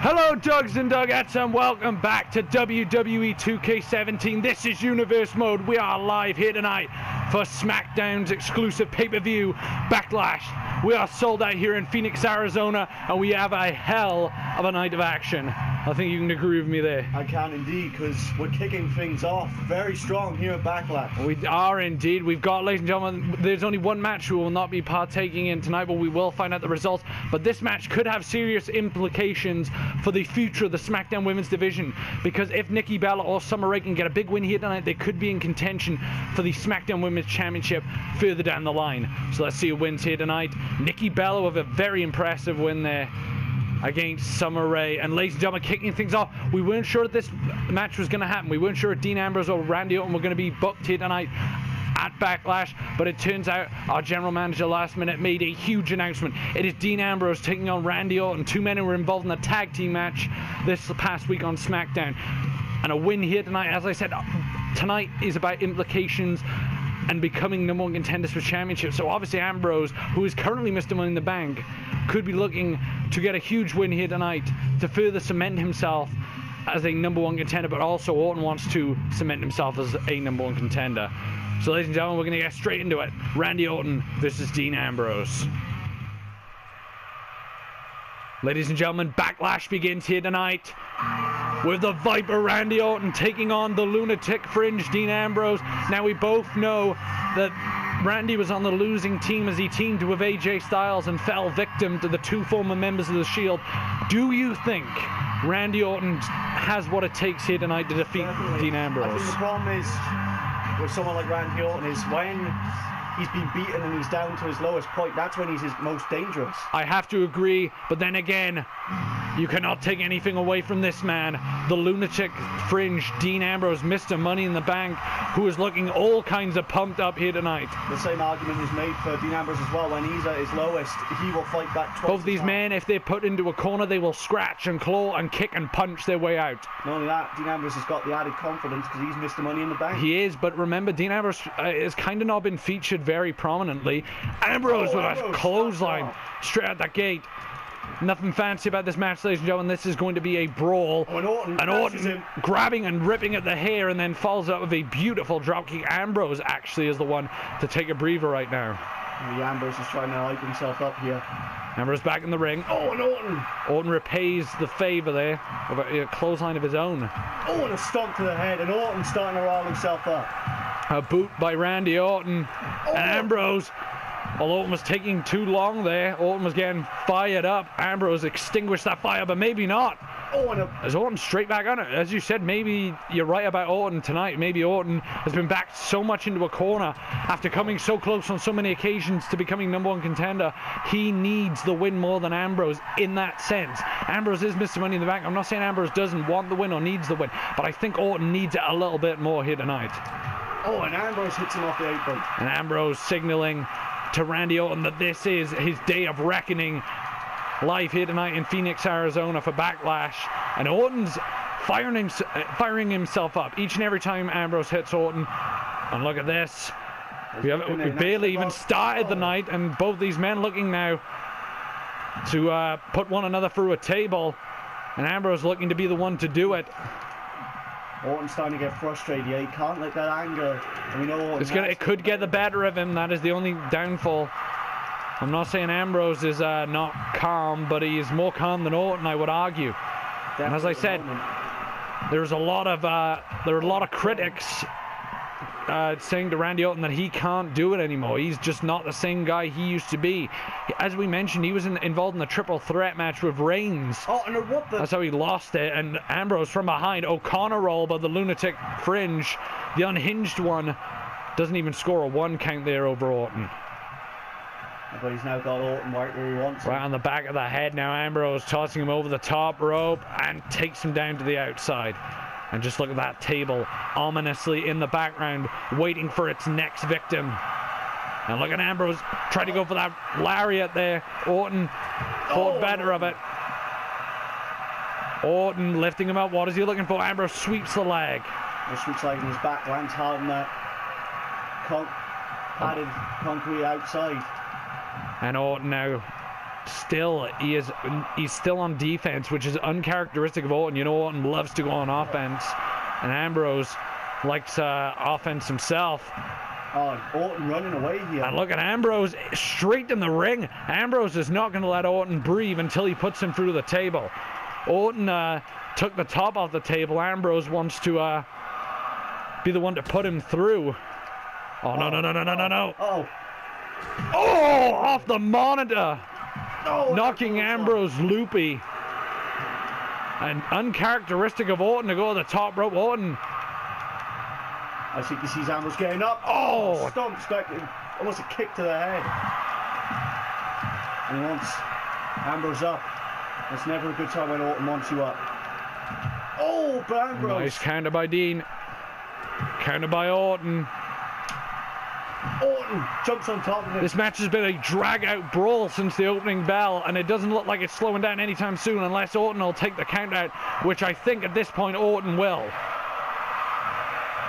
Hello Dougs and Dugettes and welcome back to WWE 2K17. This is Universe Mode. We are live here tonight for SmackDown's exclusive pay-per-view, Backlash. We are sold out here in Phoenix, Arizona, and we have a hell of a night of action. I think you can agree with me there. I can indeed, because we're kicking things off very strong here at Backlash. We are indeed. We've got, ladies and gentlemen, there's only one match we will not be partaking in tonight, but we will find out the results. But this match could have serious implications for the future of the SmackDown Women's Division, because if Nikki Bella or Summer Rae can get a big win here tonight, they could be in contention for the SmackDown Women's Championship further down the line. So let's see who wins here tonight. Nikki Bella with a very impressive win there against Summer Rae. And ladies and gentlemen, kicking things off, we weren't sure that this match was going to happen. We weren't sure if Dean Ambrose or Randy Orton were going to be booked here tonight at Backlash, but it turns out our general manager last minute made a huge announcement. It is Dean Ambrose taking on Randy Orton, two men who were involved in the tag team match this past week on SmackDown. And a win here tonight, as I said, tonight is about implications and becoming number one contenders for championship. So obviously Ambrose, who is currently Mr. Money in the Bank, could be looking to get a huge win here tonight to further cement himself as a number one contender, but also Orton wants to cement himself as a number one contender. So ladies and gentlemen, we're going to get straight into it. Randy Orton versus Dean Ambrose. Ladies and gentlemen, Backlash begins here tonight with the Viper Randy Orton taking on the Lunatic Fringe Dean Ambrose. Now we both know that Randy was on the losing team as he teamed with AJ Styles and fell victim to the two former members of the Shield. Do you think Randy Orton has what it takes here tonight to defeat Dean Ambrose? I think the problem is with someone like Randy Orton is when he's been beaten and he's down to his lowest point, that's when he's his most dangerous. I have to agree, but then again, you cannot take anything away from this man, the Lunatic Fringe Dean Ambrose, Mr. Money in the Bank, who is looking all kinds of pumped up here tonight. The same argument is made for Dean Ambrose as well. When he's at his lowest, he will fight back twice. Both these men, if they're put into a corner, they will scratch and claw and kick and punch their way out. Not only that, Dean Ambrose has got the added confidence because he's Mr. Money in the Bank. He is, but remember, Dean Ambrose has kind of not been featured very prominently. Ambrose with a clothesline straight out that gate. Nothing fancy about this match, ladies and gentlemen. This is going to be a brawl. And Orton grabbing and ripping at the hair and then follows up with a beautiful dropkick. Ambrose actually is the one to take a breather right now. Ambrose is trying to hype himself up here. Ambrose back in the ring. Oh, and Orton! Orton repays the favour there with a clothesline of his own. Oh, and a stomp to the head, and Orton starting to rile himself up. A boot by Randy Orton. And Ambrose, while Orton was taking too long there, Orton was getting fired up. Ambrose extinguished that fire, but maybe not. As Orton straight back on it. As you said, maybe you're right about Orton tonight. Maybe Orton has been backed so much into a corner after coming so close on so many occasions to becoming number one contender. He needs the win more than Ambrose in that sense. Ambrose is Mr. Money in the Bank. I'm not saying Ambrose doesn't want the win or needs the win, but I think Orton needs it a little bit more here tonight. Oh, and Ambrose hits him off the apron. And Ambrose signaling to Randy Orton that this is his day of reckoning, live here tonight in Phoenix, Arizona for Backlash. And Orton's firing himself up each and every time Ambrose hits Orton. And look at this. We barely even started the night, and both these men looking now to put one another through a table. And Ambrose looking to be the one to do it. Orton's starting to get frustrated. Yeah, he can't let that anger. And we know it could get the better of him. That is the only downfall. I'm not saying Ambrose is not calm, but he is more calm than Orton, I would argue. Definitely. And as I said, there are a lot of critics saying to Randy Orton that he can't do it anymore. He's just not the same guy he used to be. As we mentioned, he was involved in the triple threat match with Reigns. Oh, and that's how he lost it. And Ambrose from behind, O'Connor roll by the Lunatic Fringe, the unhinged one, doesn't even score a one count there over Orton. But he's now got Orton right where he wants him. Right on the back of the head now. Ambrose tossing him over the top rope and takes him down to the outside. And just look at that table ominously in the background, waiting for its next victim. And look at Ambrose trying to go for that lariat there. Orton thought better of it. Orton lifting him up. What is he looking for? Ambrose sweeps the leg. He sweeps leg in his back, lands hard on that padded concrete outside. And Orton now still, he's still on defense, which is uncharacteristic of Orton. You know, Orton loves to go on offense, and Ambrose likes offense himself. Oh, Orton running away here. And look at Ambrose straight in the ring. Ambrose is not going to let Orton breathe until he puts him through the table. Orton took the top off the table. Ambrose wants to be the one to put him through. Oh, no. Oh, off the monitor. Knocking Ambrose loopy. And uncharacteristic of Orton to go to the top rope. Orton. I think he sees Ambrose getting up. Oh! Stomps back. Almost a kick to the head. And he wants Ambrose up. It's never a good time when Orton wants you up. Oh, but Ambrose. Nice counter by Dean. Counter by Orton. Orton jumps on top of it. This match has been a drag-out brawl since the opening bell, and it doesn't look like it's slowing down anytime soon unless Orton will take the count out, which I think at this point Orton will.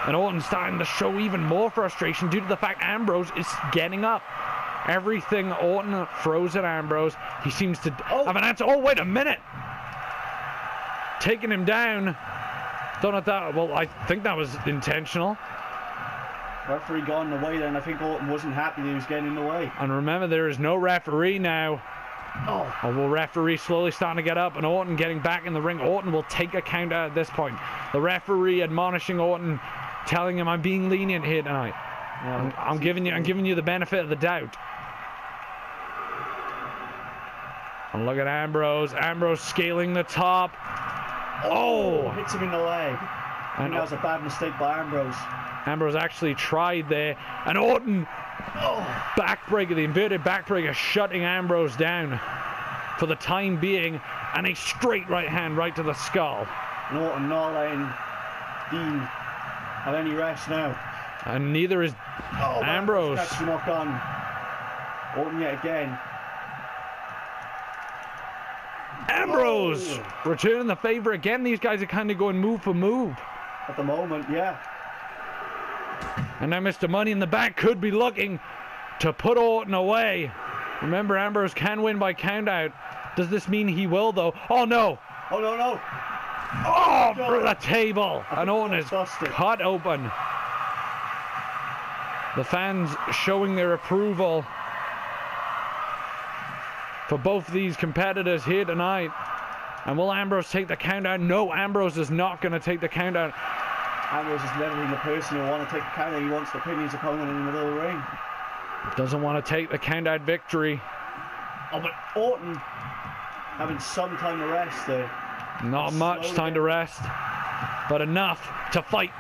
And Orton's starting to show even more frustration due to the fact Ambrose is getting up. Everything Orton throws at Ambrose, he seems to have an answer. Oh, wait a minute. Taking him down. Don't know that. Well, I think that was intentional. Referee got in the way then. I think Orton wasn't happy that he was getting in the way. And remember, there is no referee now. Oh, well, referee slowly starting to get up, and Orton getting back in the ring. Orton will take a count out at this point. The referee admonishing Orton, telling him, I'm being lenient here tonight. Yeah, I'm giving you the benefit of the doubt. And look at Ambrose. Ambrose scaling the top. Oh! Hits him in the leg. And that was a bad mistake by Ambrose. Ambrose actually tried there. And Orton, backbreaker, the inverted backbreaker, shutting Ambrose down for the time being. And a straight right hand right to the skull. And Orton not letting Dean have any rest now. And neither is Ambrose. That's the knock on Orton yet again. Ambrose returning the favor again. These guys are kind of going move for move at the moment, yeah. And now Mr. Money in the Bank could be looking to put Orton away. Remember, Ambrose can win by count out. Does this mean he will though? Oh no! Oh no! Oh, through the table, and Orton is cut open. The fans showing their approval for both these competitors here tonight. And will Ambrose take the count out? No, Ambrose is not going to take the count out. Ambrose is never been the person who wants to take the count out. He wants to pin his opponent in the middle of the ring. Doesn't want to take the count out victory. Oh, but Orton having some time to rest there. Not much time to rest, but enough to fight.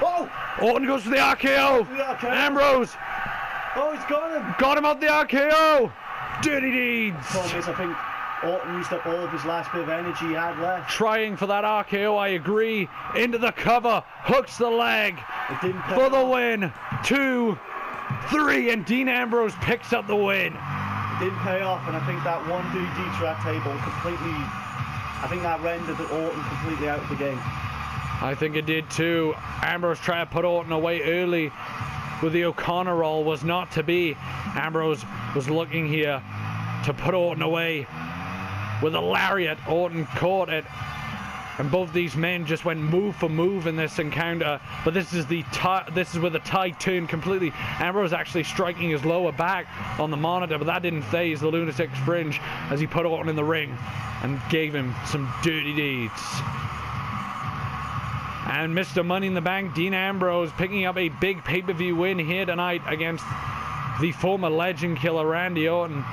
Oh! Orton goes for the RKO. Ambrose. Oh, he's got him. Got him off the RKO. Dirty deeds. The problem is, I think Orton used up all of his last bit of energy he had left. Trying for that RKO, I agree. Into the cover, hooks the leg for the win. 2, 3, and Dean Ambrose picks up the win. It didn't pay off, and I think that 1-2 deeds to that table completely. I think that rendered Orton completely out of the game. I think it did too. Ambrose tried to put Orton away early with the O'Connor roll, was not to be. Ambrose was looking here to put Orton away with a lariat. Orton caught it, and both these men just went move for move in this encounter. But this is where the tide turned completely. Ambrose actually striking his lower back on the monitor, but that didn't faze the Lunatic's Fringe as he put Orton in the ring and gave him some dirty deeds. And Mr. Money in the Bank, Dean Ambrose, picking up a big pay-per-view win here tonight against the former legend killer Randy Orton.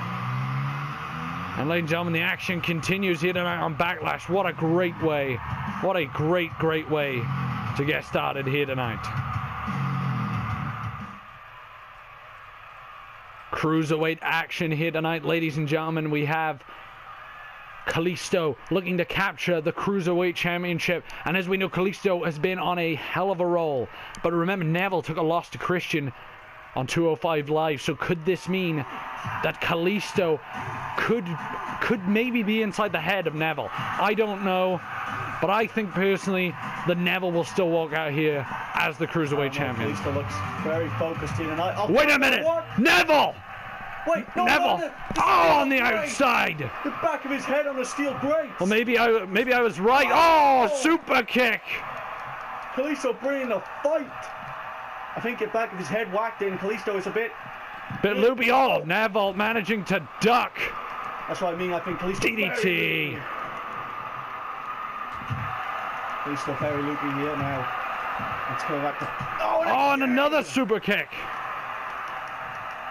And ladies and gentlemen, the action continues here tonight on Backlash. What a great way. What a great way to get started here tonight. Cruiserweight action here tonight, ladies and gentlemen. We have Kalisto looking to capture the Cruiserweight Championship, and as we know, Kalisto has been on a hell of a roll. But remember, Neville took a loss to Christian on 205 Live, so could this mean that Kalisto could maybe be inside the head of Neville? I don't know, but I think personally that Neville will still walk out here as the Cruiserweight Champion. Kalisto looks very focused here tonight. Wait a minute! Neville! Wait, no, Neville. no, On the grate. outside. The back of his head on the steel grate. Well, maybe I was right. Oh, super kick. Kalisto bringing the fight. I think the back of his head whacked in. Kalisto is a bit loopy. Oh, Neville managing to duck. That's what I mean. I think Kalisto. DDT. Kalisto very loopy here now. Let's go back to. Oh, and another super kick.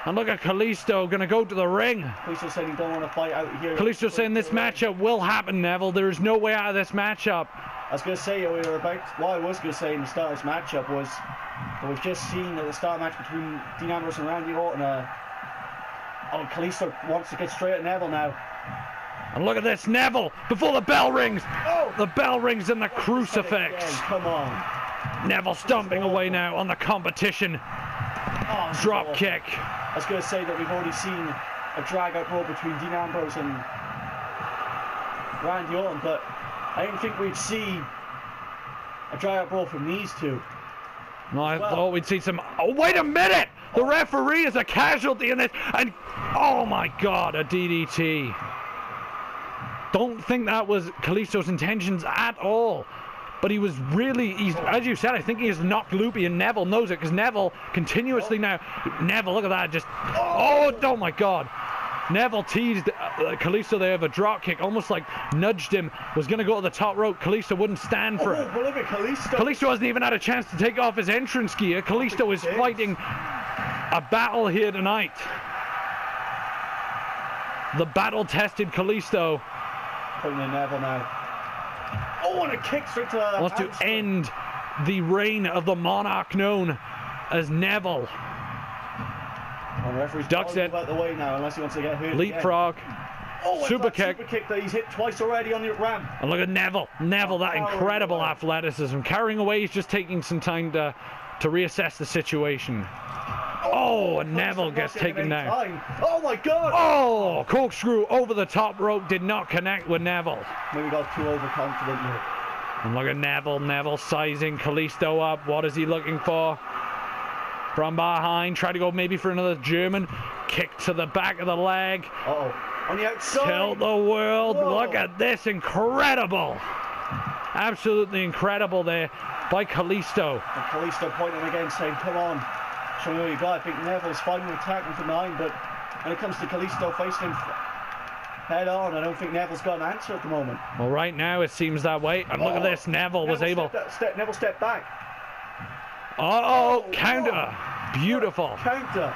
And look at Kalisto gonna go to the ring. Kalisto said he don't want to fight out here. Kalisto saying this matchup will happen, Neville. There is no way out of this matchup. I was going to say what I was going to say in the start of this matchup was that we've just seen at the start match between Dean Ambrose and Randy Orton. Kalisto wants to get straight at Neville now. And look at this, Neville, before the bell rings. Oh! The bell rings and the crucifix. Again, come on. Neville stomping away now on the competition. Oh, Drop kick. I was going to say that we've already seen a drag-out brawl between Dean Ambrose and Randy Orton, but I didn't think we'd see a drag-out brawl from these two. No, I thought we'd see some... Oh, wait a minute! The referee is a casualty in this, and... Oh my God, a DDT. Don't think that was Kalisto's intentions at all. But he was really, as you said, I think he has knocked loopy, and Neville knows it, because Neville continuously now... Neville, look at that, just... Oh my God. Neville teased Kalisto there with a drop kick, almost like nudged him, was going to go to the top rope. Kalisto wouldn't stand for it. Well, look at Kalisto. Kalisto hasn't even had a chance to take off his entrance gear. Kalisto is fighting a battle here tonight. The battle-tested Kalisto. Putting in Neville now. Oh, and a kick straight to the wants to end the reign of the monarch known as Neville. And the referee's ducks it. out the way now, unless he wants to get hurt. Leapfrog. Oh, super kick. Super kick that he's hit twice already on the ramp. And look at Neville. Neville, that incredible athleticism. Carrying away, he's just taking some time to reassess the situation. Oh, and Neville gets taken down. Oh my God! Oh, corkscrew over the top rope did not connect with Neville. Maybe got too overconfident here. And look at Neville. Neville sizing Kalisto up. What is he looking for? From behind, try to go maybe for another German. Kick to the back of the leg. Uh-oh. On the outside. Tilt the world. Whoa. Look at this. Incredible. Absolutely incredible there by Kalisto. And Kalisto pointing again, saying, come on. Show me what you got. I think Neville's fighting and attacking from behind, but when it comes to Kalisto facing him head on, I don't think Neville's got an answer at the moment. Well, right now it seems that way. And look at this. Neville was able... Neville stepped back. Oh, counter. Beautiful. Counter.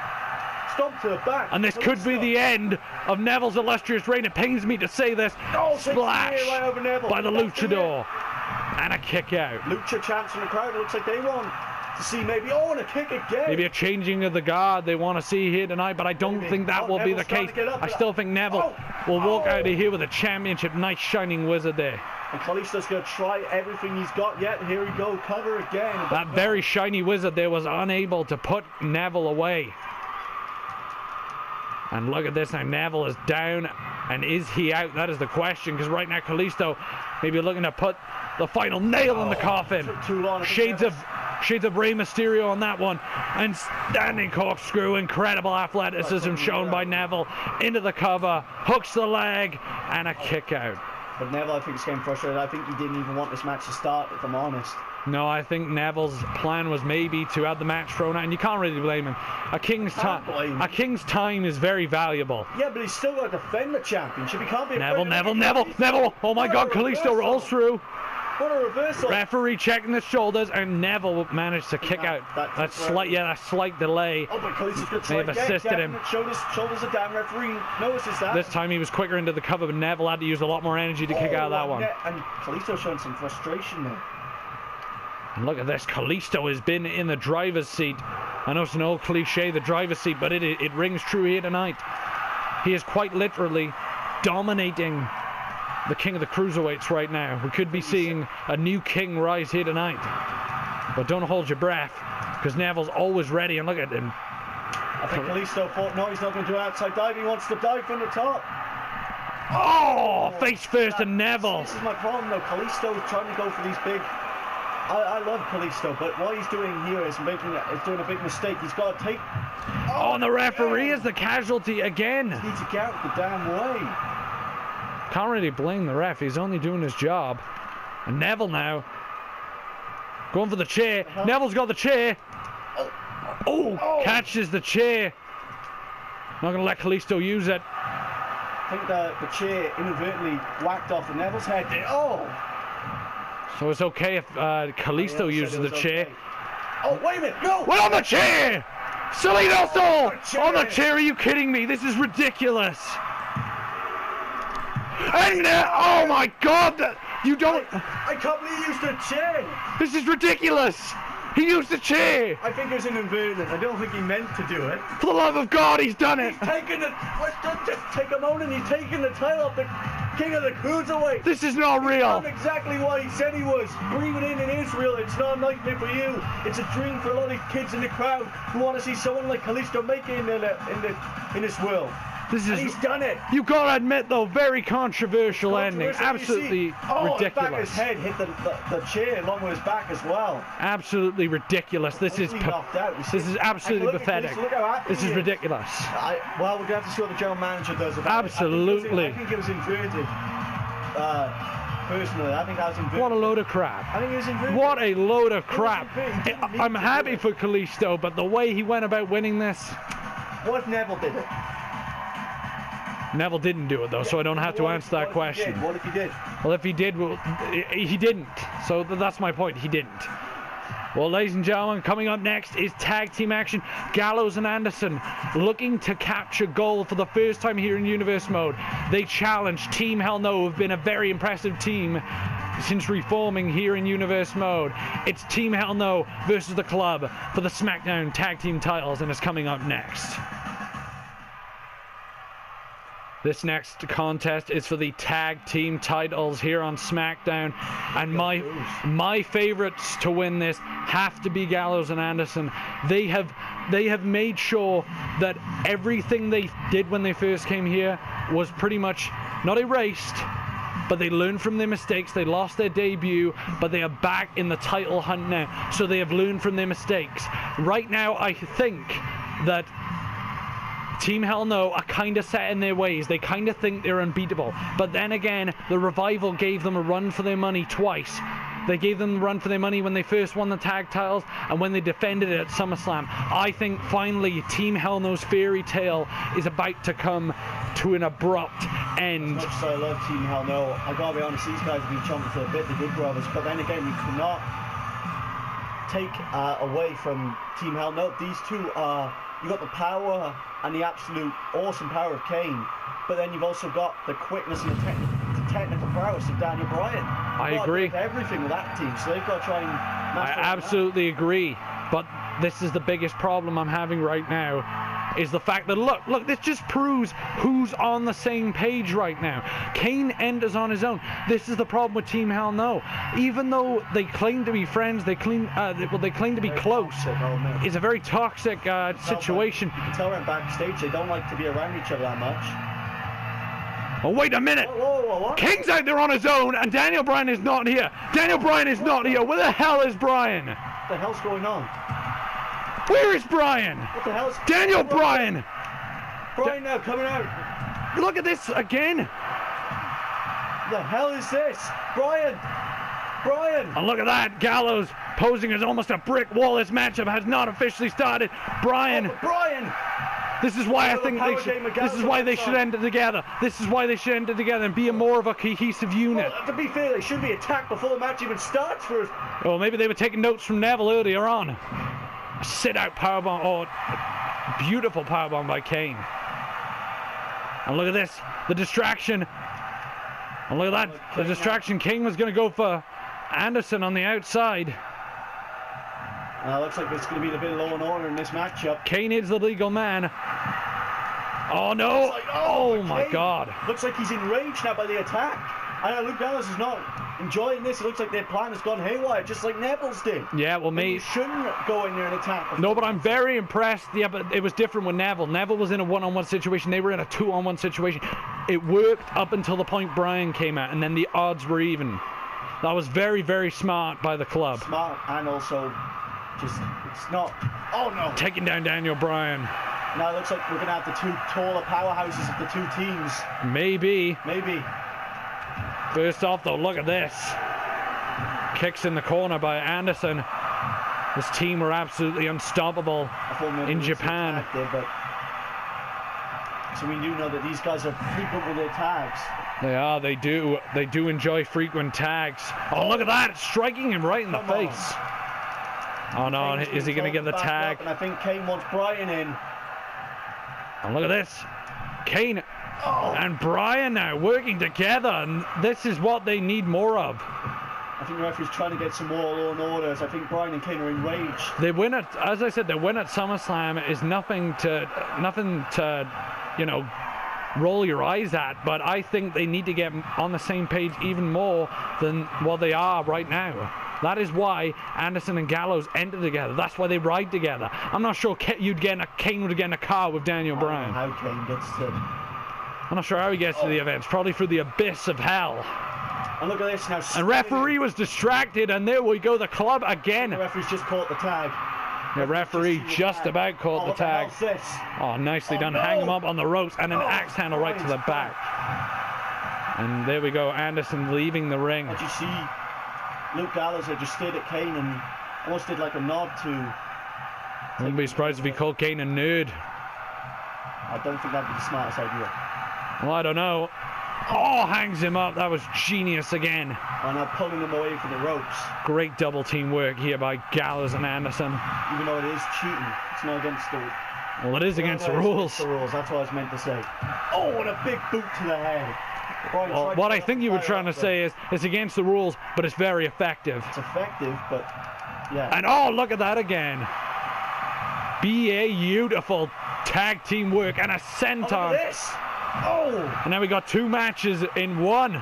Stomp to the back. And this could be the end of Neville's illustrious reign. It pains me to say this. Splash right over Neville. by the luchador. And a kick out. Lucha chants from the crowd. It looks like they want to see maybe, and a kick again. Maybe a changing of the guard they want to see here tonight, but I don't think that will be the case. I still think Neville will walk out of here with a championship. Nice shining wizard there. And Kalisto's going to try everything he's got yet. Here we go, cover again. That very shiny wizard there was unable to put Neville away. And look at this now, Neville is down, and is he out? That is the question, because right now Kalisto may be looking to put the final nail in the coffin. Too long. Shades of Rey Mysterio on that one, and standing corkscrew. Incredible athleticism shown by Neville into the cover, hooks the leg, and a kick out. But Neville, I think, is getting frustrated. I think he didn't even want this match to start, if I'm honest. No, I think Neville's plan was maybe to have the match thrown out, and you can't really blame him. A king's time is very valuable. Yeah, but he's still got to defend the championship. He can't be Neville. Oh my God, Kalisto rolls through. What a reversal. Referee checking the shoulders, and Neville managed to kick out. That slight delay but Kalisto's going to try may have assisted him. Shoulders are down. Referee notices that. This time he was quicker into the cover, but Neville had to use a lot more energy to kick out of that one. And Kalisto showing some frustration there. And look at this. Kalisto has been in the driver's seat. I know it's an old cliche, the driver's seat, but it rings true here tonight. He is quite literally dominating the king of the cruiserweights right now. We could be seeing a new king rise here tonight. But don't hold your breath, because Neville's always ready. And look at him. I think Kalisto thought, no, he's not going to do an outside dive. He wants to dive from the top. Oh, face first to Neville. This is my problem, though. Kalisto's trying to go for these big I love Kalisto, but what he's doing here is doing a big mistake. He's got to take. Oh, and the referee is the casualty again. He needs to get out the damn way. Can't really blame the ref. He's only doing his job. And Neville now going for the chair. Neville's got the chair. Oh, catches the chair. Not going to let Kalisto use it. I think the chair inadvertently whacked off the Neville's head there. Oh! So it's okay if Kalisto uses the chair. Okay. Oh, wait a minute! No! What on the chair? Silly Nelson! On the chair, are you kidding me? This is ridiculous. And oh my God! You don't. I can't believe you used the chair! This is ridiculous! He used the chair! I think it was an inversion. I don't think he meant to do it. For the love of God, he's done it! He's taken it! Just take a moment, he's taken the title of the King of the Cruiserweight! This is not real! He's done exactly what he said he was. Breathing in Israel, it's not a nightmare for you. It's a dream for a lot of kids in the crowd who want to see someone like Kalisto make it in this world. And he's done it. You gotta admit though, very controversial ending. Absolutely ridiculous. The back of his head hit the chair along with his back as well. Absolutely ridiculous. This is absolutely pathetic. This is ridiculous. Well, we're gonna have to see what the general manager does about Absolutely. it. I think it was inverted. Personally, I think that was inverted. What a load of crap. I think it was inverted. What a load of crap. I'm happy for Kalisto, but the way he went about winning this. What if Neville did it? Neville didn't do it though, so I don't have to answer that question. What if he did? Well, if he did, well, he didn't. So that's my point. He didn't. Well, ladies and gentlemen, coming up next is tag team action. Gallows and Anderson looking to capture gold for the first time here in Universe Mode. They challenge Team Hell No, who have been a very impressive team since reforming here in Universe Mode. It's Team Hell No versus the Club for the SmackDown tag team titles, and it's coming up next. This next contest is for the tag team titles here on SmackDown, and my favorites to win this have to be Gallows and Anderson. They have made sure that everything they did when they first came here was pretty much not erased, but they learned from their mistakes. They lost their debut, but they are back in the title hunt now, so they have learned from their mistakes. Right now, I think that Team Hell No are kind of set in their ways. They kind of think they're unbeatable. But then again, the Revival gave them a run for their money twice. They gave them a run for their money when they first won the tag titles and when they defended it at SummerSlam. I think finally Team Hell No's fairy tale is about to come to an abrupt end. As much as I love Team Hell No, I gotta be honest, these guys have been chomping for a bit, the Good Brothers. But then again, you cannot take away from Team Hell No. These two are... You got the power and the absolute awesome power of Kane, but then you've also got the quickness and the technical prowess of Daniel Bryan. I agree. Everything with that team, so they've got to try and. I absolutely agree, but this is the biggest problem I'm having right now. Is the fact that look, this just proves who's on the same page right now. Kane enters on his own. This is the problem with Team Hell No. Even though they claim to be friends, they claim to be close. It's a very toxic situation. You can tell right backstage they don't like to be around each other that much. Oh, wait a minute! Whoa, Kane's out there on his own, and Daniel Bryan is not here. Daniel Bryan is not here. Where the hell is Bryan? What the hell's going on? Where is Bryan? What the hell's Daniel Bryan! Bryan now coming out. Look at this again. The hell is this? Bryan! And look at that. Gallows posing as almost a brick wall. This matchup has not officially started. Bryan! This is why I think this is why they should end it together. This is why they should end it together and be more of a cohesive unit. Well, to be fair, they should be attacked before the match even starts first. Oh, maybe they were taking notes from Neville earlier on. A sit-out powerbomb. Oh, beautiful powerbomb by Kane. And look at this. The distraction. And look at that. The distraction. Kane was going to go for Anderson on the outside. Looks like it's going to be a bit of law and order in this matchup. Kane is the legal man. Oh no! Like, oh my God! Looks like he's enraged now by the attack. I know Luke Gallows is not enjoying this. It looks like their plan has gone haywire, just like Neville's did. Yeah, well, you shouldn't go in there and attack. No, but I'm very impressed. Yeah, but it was different with Neville. Neville was in a one-on-one situation. They were in a two-on-one situation. It worked up until the point Bryan came out, and then the odds were even. That was very, very smart by the club. Smart, and also just, it's not... Oh, no. Taking down Daniel Bryan. Now it looks like we're going to have the two taller powerhouses of the two teams. Maybe. Maybe. First off, though, look at this. Kicks in the corner by Anderson. This team were absolutely unstoppable in Japan. So we do know that these guys are frequent with their tags. They are. They do. They do enjoy frequent tags. Oh, look at that! Striking him right in the face. Oh no! Is he going to get the tag? And I think Kane wants Bryan in. And look at this. Kane and Bryan now working together, and this is what they need more of. I think the referee's trying to get some more law and orders. I think Bryan and Kane are enraged. They win at, as I said, they win at SummerSlam is nothing to, you know, roll your eyes at. But I think they need to get on the same page even more than what they are right now. That is why Anderson and Gallows enter together. That's why they ride together. I'm not sure Kane would get in a car with Daniel Bryan. I don't know how Kane gets to... I'm not sure how he gets to the events. Probably through the abyss of hell. And look at this now. And referee was distracted, and there we go. The club again. The referee's just caught the tag. The referee just about caught the tag. Oh, nicely done. No. Hang him up on the ropes and an axe handle right to the back. And there we go. Anderson leaving the ring. Did you see Luke Gallows had just stared at Kane and almost did like a nod to... I wouldn't be surprised if he called Kane a nerd. I don't think that'd be the smartest idea. Well, I don't know. Oh, hangs him up. That was genius again. And now pulling him away from the ropes. Great double team work here by Gallows and Anderson. Even though it is cheating, it's not against the... Well, it is against the rules. The rules, that's what I was meant to say. Oh, and a big boot to the head. Well, what I think you were trying to say is it's against the rules, but it's very effective. It's effective, but yeah. And oh, look at that again. Beautiful tag team work and a senton. Oh, look at this. Oh! And now we got two matches in one.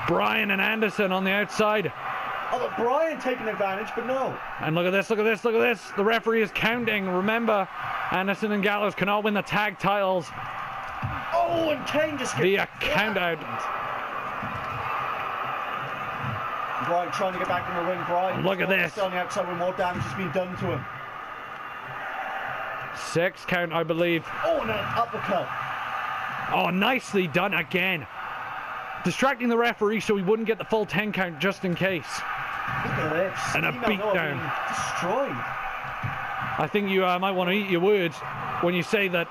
Bryan and Anderson on the outside. Oh, but Bryan taking advantage, but no. And look at this, look at this, look at this. The referee is counting. Remember, Anderson and Gallows cannot win the tag titles. Oh, and Kane just gets via count out. Bryan trying to get back in the ring. Bryan. Look at this. On the outside where more damage has been done to him. 6 count, I believe. Oh, and an uppercut. Oh, nicely done again. Distracting the referee so he wouldn't get the full 10 count just in case. Look at this. And a beatdown. Destroyed. I think you might want to eat your words when you say that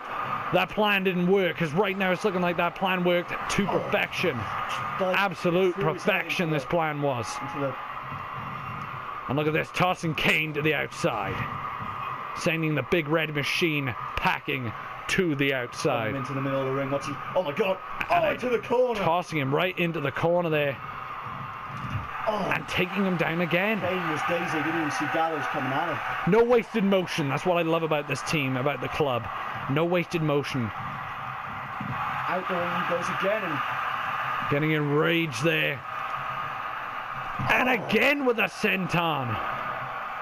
that plan didn't work, because right now it's looking like that plan worked to perfection. Absolute perfection this plan was. And look at this, tossing Kane to the outside. Sending the big red machine packing to the outside. Into the middle of the ring. What's he? Oh my God! Oh, into the corner. Tossing him right into the corner there. Oh. And taking him down again. Kane was daisy. Didn't even see Gallows coming at him. No wasted motion. That's what I love about this team, about the club. No wasted motion. Out there he goes again. And getting enraged there. And again with a senton.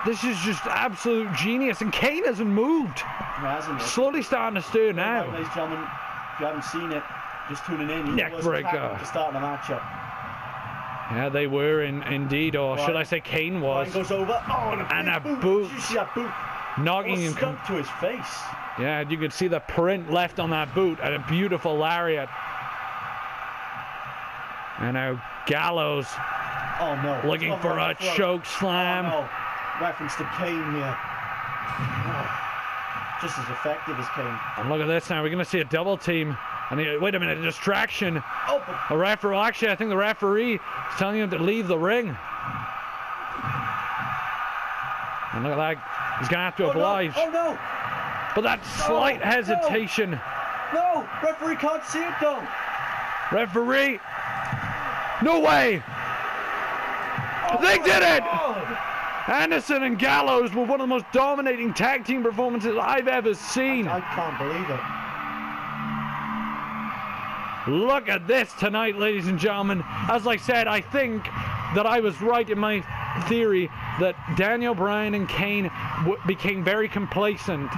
This is just absolute genius, and Kane hasn't moved. Hasn't it? Slowly starting to stir now. Ladies and gentlemen, if you haven't seen it, just tuning in. Neckbreaker. To start the matchup. Yeah, they were indeed, or should I say Kane was. Goes over. Oh, and a boot. You see that boot? Knocking him stuck to his face. Yeah, you could see the print left on that boot, and a beautiful lariat. And now Gallows. Oh no! Looking for a choke slam. Oh, no. Reference to Kane here. Oh, just as effective as Kane. And look at this now. We're going to see a double team. And wait a minute, a distraction. Oh, a referee. Actually, I think the referee is telling him to leave the ring. And look at that. He's going to have to oblige. No. Oh no! But that slight hesitation. No, referee can't see it though. Referee. No way. They did it. God. Anderson and Gallows were one of the most dominating tag team performances I've ever seen. I can't believe it. Look at this tonight, ladies and gentlemen. As I said, I think that I was right in my theory that Daniel Bryan and Kane became very complacent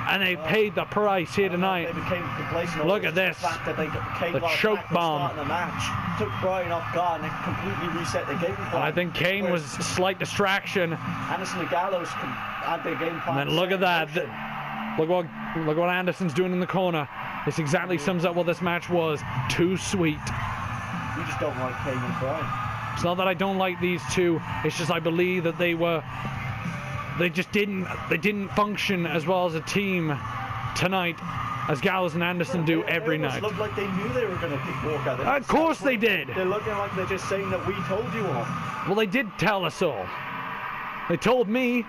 and they paid the price here tonight. They became complacent. Look at this. The fact that they came The choke bomb. in the match took Bryan off guard and it completely reset the game plan. And I think Kane was a slight distraction. Anderson and Gallows can add their game plan. And then look at that. Look what Anderson's doing in the corner. This exactly sums up what this match was. Too sweet. You just don't like Kane and Bryan. It's not that I don't like these two. It's just I believe that they just didn't function as well as a team tonight as Gallows and Anderson do every night. It looked like they knew they were going to walk out. Of course they did. They're looking like they're just saying that we told you all. Well, they did tell us all. They told me.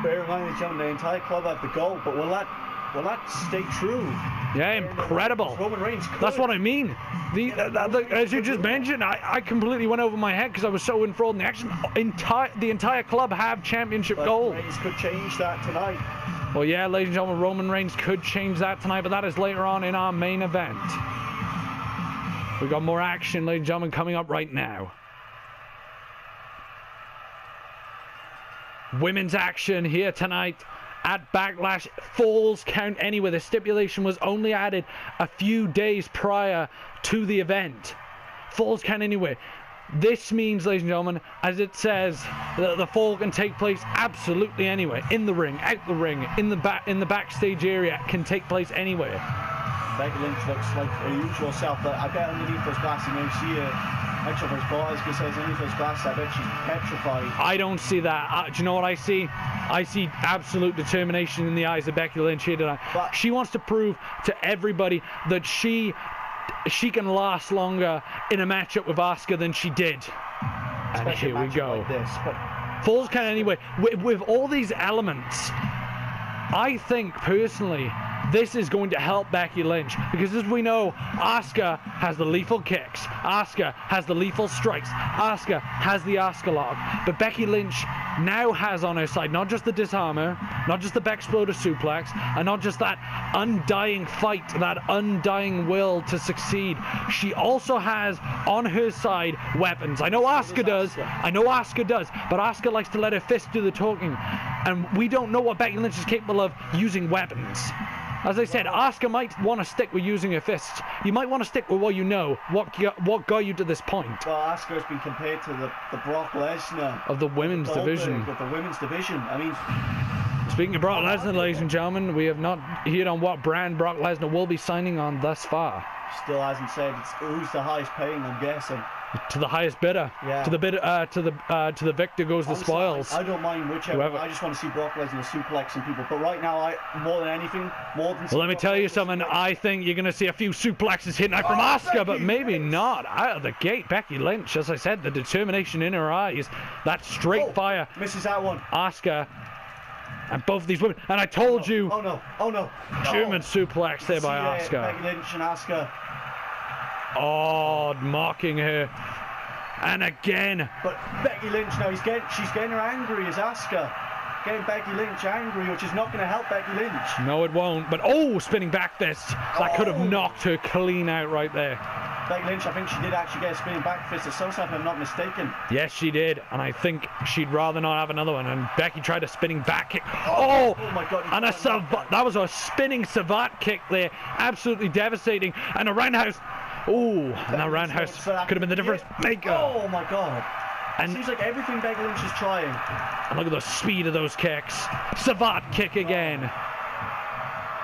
Bear in mind, the entire club have the goal, but will that stay true? Yeah, incredible. Roman Reigns could. That's what I mean. As you just mentioned, I completely went over my head because I was so enthralled in the action. The entire club have championship gold. Reigns could change that tonight. Well, yeah, ladies and gentlemen, Roman Reigns could change that tonight, but that is later on in our main event. We've got more action, ladies and gentlemen, coming up right now. Women's action here tonight at Backlash. Falls count anywhere. The stipulation was only added a few days prior to the event. Falls count anywhere. This means, ladies and gentlemen, as it says, that the fall can take place absolutely anywhere. In the ring, out the ring, in the backstage area, can take place anywhere. Becky Lynch looks like her usual self, but I bet underneath those glasses, you see her extrovert bars, because underneath those glasses, I bet she's petrified. I don't see that. Do you know what I see? I see absolute determination in the eyes of Becky Lynch here tonight. But she wants to prove to everybody that she can last longer in a matchup with Asuka than she did. And here we go. Like this, Falls count anyway. With all these elements, I think personally this is going to help Becky Lynch, because as we know, Asuka has the lethal kicks, Asuka has the lethal strikes, Asuka has the Asuka lock, but Becky Lynch now has on her side not just the disarmer, not just the backsploder suplex, and not just that undying fight, that undying will to succeed. She also has on her side weapons. I know Asuka does, but Asuka likes to let her fist do the talking, and we don't know what Becky Lynch is capable of using weapons. As I said, Asuka might want to stick with using her fists. You might want to stick with what you know, what got you to this point. Well, Asuka's been compared to the Brock Lesnar of the women's division. Of the women's division. I mean, speaking of Brock Lesnar, ladies and gentlemen, we have not hit on what brand Brock Lesnar will be signing on thus far. Still hasn't said who's the highest paying, I'm guessing. To the highest bidder. Yeah. To the bidder. To the victor goes the spoils. I don't mind whichever. Whoever. I just want to see Brock Lesnar suplexing people. But right now, more than anything, well, let me tell you something. I think you're going to see a few suplexes hitting out from Asuka, but maybe not out of the gate. Becky Lynch, as I said, the determination in her eyes, that straight fire. Misses that one. Asuka. And both of these women, and I told you. Oh no! German suplex there by Asuka. Becky Lynch and Asuka. Oh, mocking her. And again. But Becky Lynch now, she's getting her angry as Asuka. Getting Becky Lynch angry, which is not going to help Becky Lynch. No, it won't. But spinning back fist. That could have knocked her clean out right there. Becky Lynch, I think she did actually get a spinning back fist at SummerSlam, if I'm not mistaken. Yes, she did. And I think she'd rather not have another one. And Becky tried a spinning back kick. Oh my God. And that was a spinning savate kick there. Absolutely devastating. And a roundhouse. And that roundhouse could have been the difference maker. Oh my God. And seems like everything Becky Lynch is trying. And look at the speed of those kicks. Savate kick again.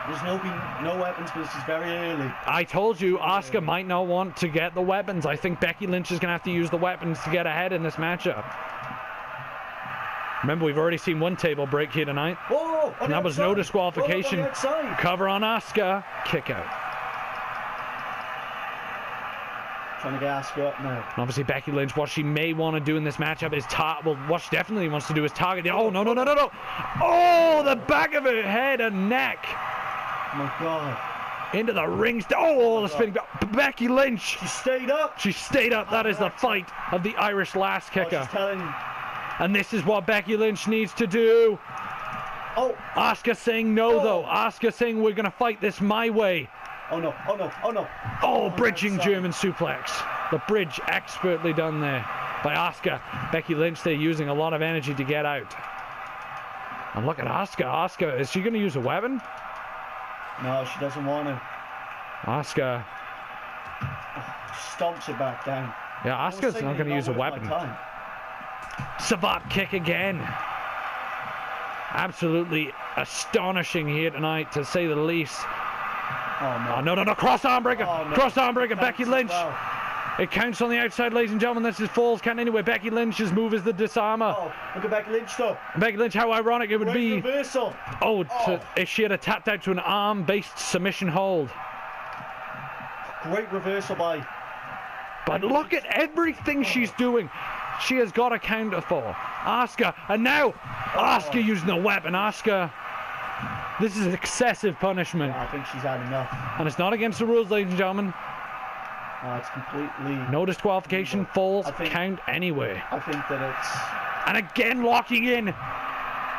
There's no weapons, but this is very early. I told you, Asuka might not want to get the weapons. I think Becky Lynch is going to have to use the weapons to get ahead in this matchup. Remember, we've already seen one table break here tonight. And that was no disqualification. Cover on Asuka. Kick out. Trying to get Asuka up now. And obviously, Becky Lynch, what she may want to do in this matchup is what she definitely wants to do is target. Oh, no. Oh, the back of her head and neck. Oh my God. Into the ring. The spinning. Becky Lynch. She stayed up. That is the fight of the Irish lass kicker. And this is what Becky Lynch needs to do. Asuka saying no, though. Asuka saying we're going to fight this my way. Oh no. Bridging German suplex. The bridge expertly done there by Asuka. Becky Lynch there using a lot of energy to get out. And look at Asuka. Asuka, is she going to use a weapon? No, she doesn't want to. Asuka. Stomps it back down. Yeah, Asuka's not going to use a weapon. Savate kick again. Absolutely astonishing here tonight, to say the least. Oh, no. No. Cross arm breaker. Oh, no. Cross arm breaker. Thanks Becky Lynch. well. It counts on the outside, ladies and gentlemen. This is Falls Count anyway. Becky Lynch's move is the disarmer. Oh, look at Becky Lynch though. Becky Lynch, how ironic it would Great be. reversal. If she had tapped out to an arm-based submission hold. Great reversal by. But look at everything she's doing. She has got a counter for Asuka, and now Asuka using the weapon. Asuka, this is excessive punishment. Yeah, I think she's had enough. And it's not against the rules, ladies and gentlemen. It's completely. No disqualification, Falls count anyway. I think that it's. And again locking in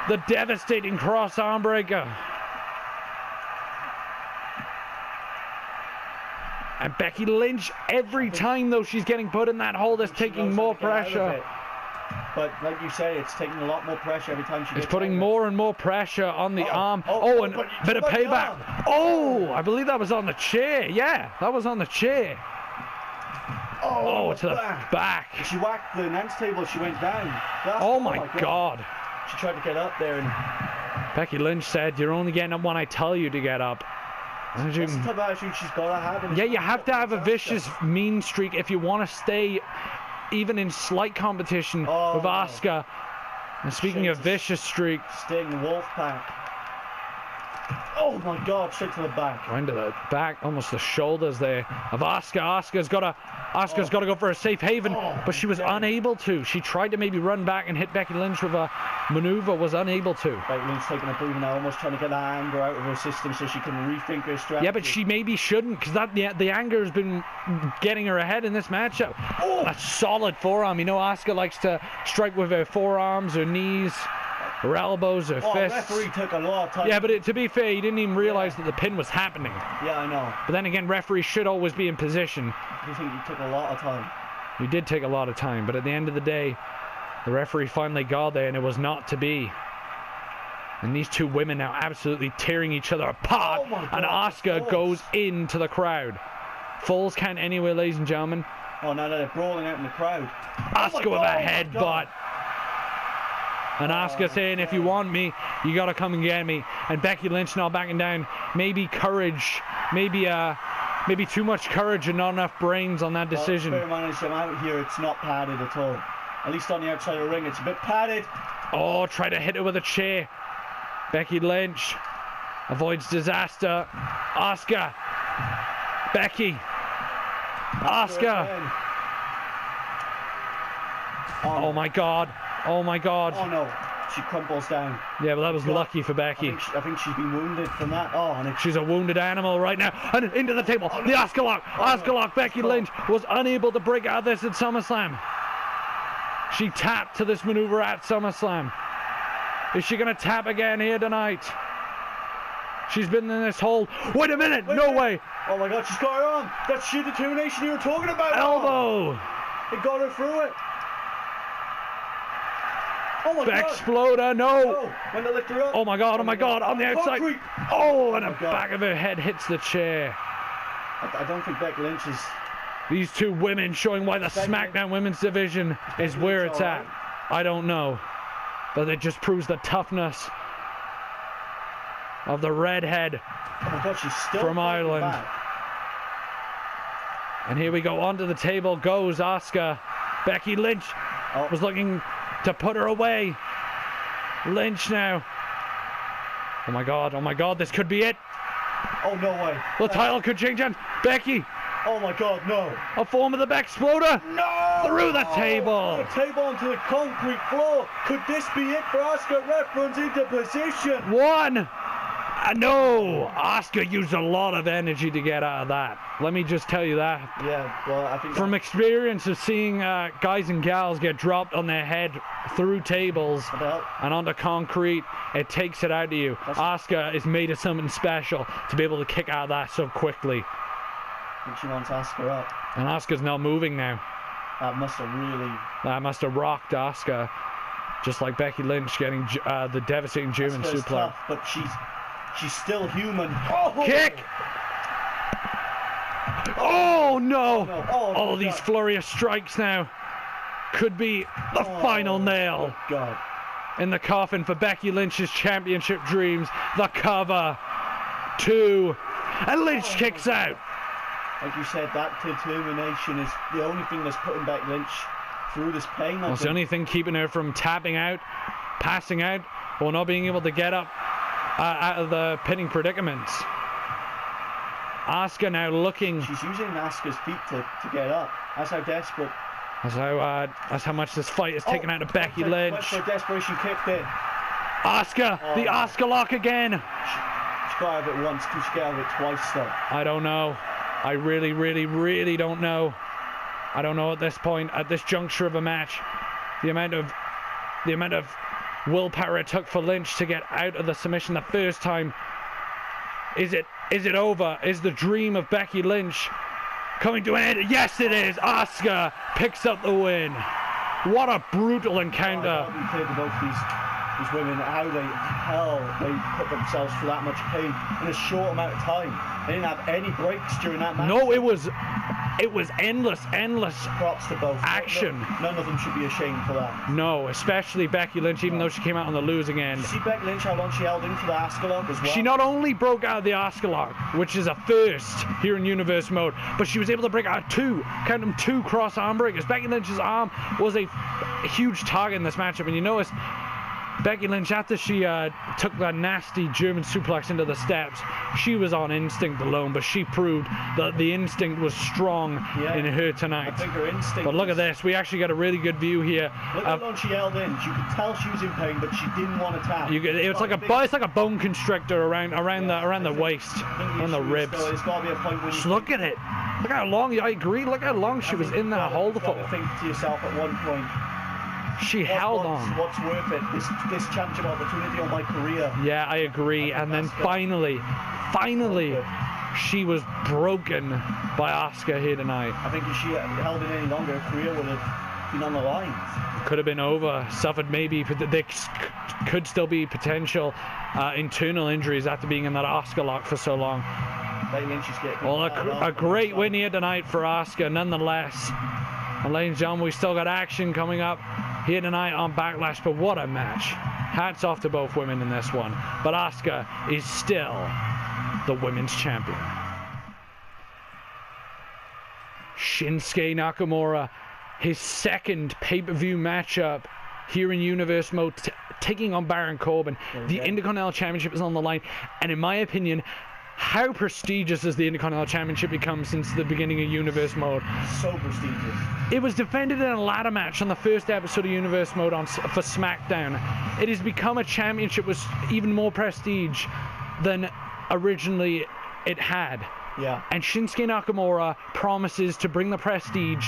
the devastating cross arm breaker. And Becky Lynch, every time though she's getting put in that hold, is taking more pressure. But like you say, it's taking a lot more pressure every time she gets. It's putting more and more pressure on the arm. And a bit of payback. I believe that was on the chair. Yeah, that was on the chair. To the back. She whacked the announce table. She went down. Oh my God. She tried to get up there, and Becky Lynch said, "You're only getting up when I tell you to get up." That's the type of attitude she's got to have. Yeah, you have to have a vicious, mean streak if you want to stay even in slight competition with Asuka. And speaking of vicious streak, Sting, Wolfpack. Oh my God, straight to the back. Right to the back, almost the shoulders there of Asuka. Asuka's got to go for a safe haven, but she was unable to. She tried to maybe run back and hit Becky Lynch with a maneuver, was unable to. Becky Lynch taking a breather now, almost trying to get that anger out of her system so she can rethink her strategy. Yeah, but she maybe shouldn't, because the anger has been getting her ahead in this matchup. A solid forearm. You know, Asuka likes to strike with her forearms, her knees, her elbows, her fists. The referee took a lot of time. Yeah, but to be fair, he didn't even realize that the pin was happening. Yeah, I know. But then again, referees should always be in position. I think he took a lot of time. He did take a lot of time, but at the end of the day, the referee finally got there, and it was not to be. And these two women now absolutely tearing each other apart, and Asuka goes into the crowd. Falls count anyway, ladies and gentlemen. Oh, no, they're brawling out in the crowd. Asuka with a headbutt. And Asuka saying, if you want me, you got to come and get me. And Becky Lynch not backing down. Maybe courage. Maybe too much courage and not enough brains on that decision. Bear in mind, out here, it's not padded at all. At least on the outside of the ring, it's a bit padded. Try to hit her with a chair. Becky Lynch avoids disaster. Asuka. Becky. Asuka. Oh my God. Oh my God. Oh no, she crumples down. Yeah, well that was lucky for Becky. I think she's been wounded from that. And she's a wounded animal right now. And into the table. The Asuka lock. Asuka lock. Becky Lynch was unable to break out of this at SummerSlam. She tapped to this maneuver at SummerSlam. Is she going to tap again here tonight? She's been in this hold. Wait a minute. No way. Oh my God, she's got her arm. That's sheer determination you were talking about. Elbow. It got her through it. Oh my God. Exploder, no. When they lift her up. Oh my God, on the outside. Concrete. And the back of her head hits the chair. I don't think Becky Lynch is... These two women showing why the SmackDown Women's Division is where it's at. I don't know. But it just proves the toughness of the redhead from Ireland. And here we go, onto the table goes Asuka. Becky Lynch was looking to put her away. Lynch now. Oh my God, this could be it. Oh, no way. The title could change hands. Becky. Oh my God, no. A form of the back exploder. No! Through the table. The table onto the concrete floor. Could this be it for Asuka? Ref runs into position. One. No. Asuka used a lot of energy to get out of that. Let me just tell you that. Yeah, well, I think... From experience of seeing guys and gals get dropped on their head through tables and onto concrete, it takes it out of you. Asuka is made of something special to be able to kick out of that so quickly. I think she wants Asuka up. And Asuka's not moving now. That must have rocked Asuka. Just like Becky Lynch getting the devastating German suplex. Tough, but she's She's still human. Oh! Kick! Oh no! no. All these flurry of strikes now could be the final nail Good God. in the coffin for Becky Lynch's championship dreams. The cover. 2. And Lynch kicks out. Like you said, that determination is the only thing that's putting Becky Lynch through this pain. Well, it's the only thing keeping her from tapping out, passing out, or not being able to get up out of the pinning predicaments. Asuka now looking. She's using Asuka's feet to get up. That's how desperate. That's how much this fight is taken out of Becky Lynch. Went for a desperation kick there. Asuka, the Asuka lock again. She got out of it once. Can she get out of it twice though? I don't know. I really, really, really don't know. I don't know at this point, at this juncture of a match, the amount of willpower it took for Lynch to get out of the submission the first time. Is it over? Is the dream of Becky Lynch coming to an end? Yes, it is. Asuka picks up the win. What a brutal encounter. I can't be clear about these women, how they put themselves through that much pain in a short amount of time. They didn't have any breaks during that match. No, it was endless Props to both. action. None of them should be ashamed for that. No, especially Becky Lynch, even though she came out on the losing end. Did you see Becky Lynch, how long she held in for the Asuka lock as well? She not only broke out of the Asuka lock, which is a first here in Universe mode, but she was able to break out 2, count them 2 cross arm breakers. Becky Lynch's arm was a huge target in this matchup, and you notice Becky Lynch, after she took that nasty German suplex into the steps, she was on instinct alone, but she proved that the instinct was strong in her tonight. I think her instinct. But look at this, we actually got a really good view here. Look how long she held in. You could tell she was in pain, but she didn't want to tap. It's like a bone constrictor around the waist, around the ribs. It's got to be a point when Just look at it. Look how long. I agree. Look how long she was in that hold for. Think to yourself at one point. She held on. What's worth it? This championship opportunity on my career. Yeah, I agree. And then finally, she was broken by Asuka here tonight. I think if she held it any longer, her career would have been on the line. Could have been over. Suffered maybe. There could still be potential internal injuries after being in that Asuka lock for so long. Well, a great win here tonight for Asuka, nonetheless. And ladies and gentlemen, we still got action coming up here tonight on Backlash, but what a match. Hats off to both women in this one. But Asuka is still the women's champion. Shinsuke Nakamura, his second pay-per-view matchup here in Universe mode, taking on Baron Corbin. The Intercontinental Championship is on the line, and in my opinion, how prestigious has the Intercontinental Championship become since the beginning of Universe mode? So prestigious. It was defended in a ladder match on the first episode of Universe mode for SmackDown. It has become a championship with even more prestige than originally it had. Yeah. And Shinsuke Nakamura promises to bring the prestige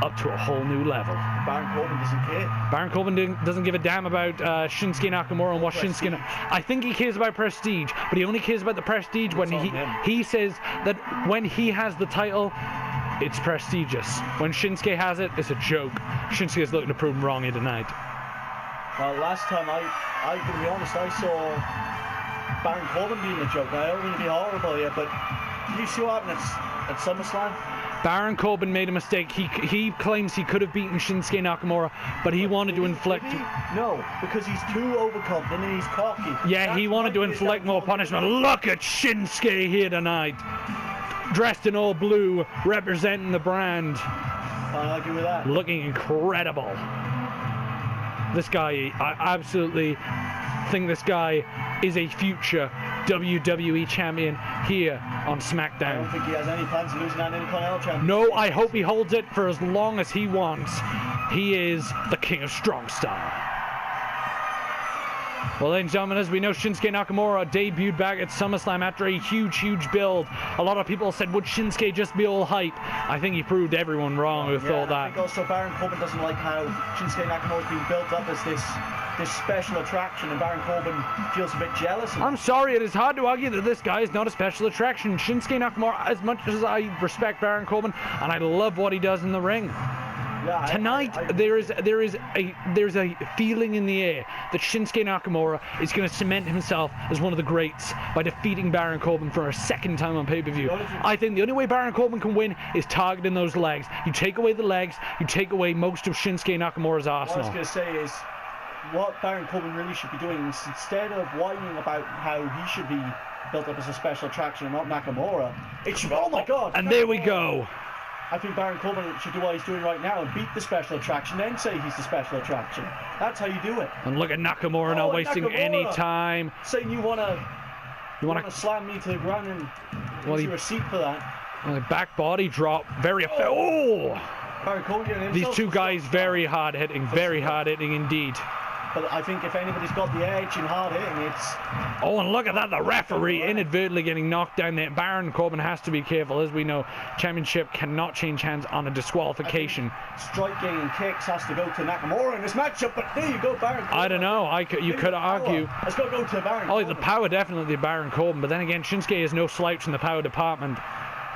up to a whole new level. Baron Corbin doesn't care. Baron Corbin doesn't give a damn about Shinsuke Nakamura and what Shinsuke... I think he cares about prestige, but he only cares about the prestige when he says that when he has the title, it's prestigious. When Shinsuke has it, it's a joke. Shinsuke is looking to prove him wrong here tonight. Well, last time I to be honest, I saw Baron Corbin being a joke. I don't mean to be horrible here, but did you see what happened at SummerSlam? Baron Corbin made a mistake. He claims he could have beaten Shinsuke Nakamura, but he wanted to inflict... No, because he's too overconfident and he's cocky. Yeah, he wanted to inflict more punishment. Look at Shinsuke here tonight. Dressed in all blue, representing the brand. Can't argue with that. Looking incredible. This guy, I absolutely think this guy is a future WWE champion here on SmackDown. I don't think he has any plans of losing that Intercontinental Championship. No, I hope he holds it for as long as he wants. He is the king of strong style. Well, ladies and gentlemen, as we know, Shinsuke Nakamura debuted back at SummerSlam after a huge build. A lot of people said, would Shinsuke just be all hype? I think he proved everyone wrong who thought that. I think also Baron Corbin doesn't like how Shinsuke Nakamura has been built up as this special attraction, and Baron Corbin feels a bit jealous. I'm sorry, it is hard to argue that this guy is not a special attraction. Shinsuke Nakamura, as much as I respect Baron Corbin, and I love what he does in the ring, Yeah, Tonight, there's a feeling in the air that Shinsuke Nakamura is going to cement himself as one of the greats by defeating Baron Corbin for a second time on pay-per-view. I think the only way Baron Corbin can win is targeting those legs. You take away the legs, you take away most of Shinsuke Nakamura's arsenal. What I was going to say is, what Baron Corbin really should be doing is, instead of whining about how he should be built up as a special attraction and not Nakamura, it should, oh my god! And there we go. I think Baron Corbin should do what he's doing right now and beat the special attraction, then say he's the special attraction. That's how you do it. And look at Nakamura not wasting any time. Saying you want to slam me to the ground and give you a receipt for that. Back body drop, very effective. Oh! Baron Corbin, these two guys very hard hitting indeed. But I think if anybody's got the edge in hard hitting, it's... Oh, and look at that, the referee inadvertently getting knocked down there. Baron Corbin has to be careful. As we know, championship cannot change hands on a disqualification. Striking and kicks has to go to Nakamura in this matchup, but there you go, Baron Corbin. I don't know, you could argue. It's got to go to Baron Corbin. The power definitely Baron Corbin, but then again, Shinsuke is no slouch in the power department.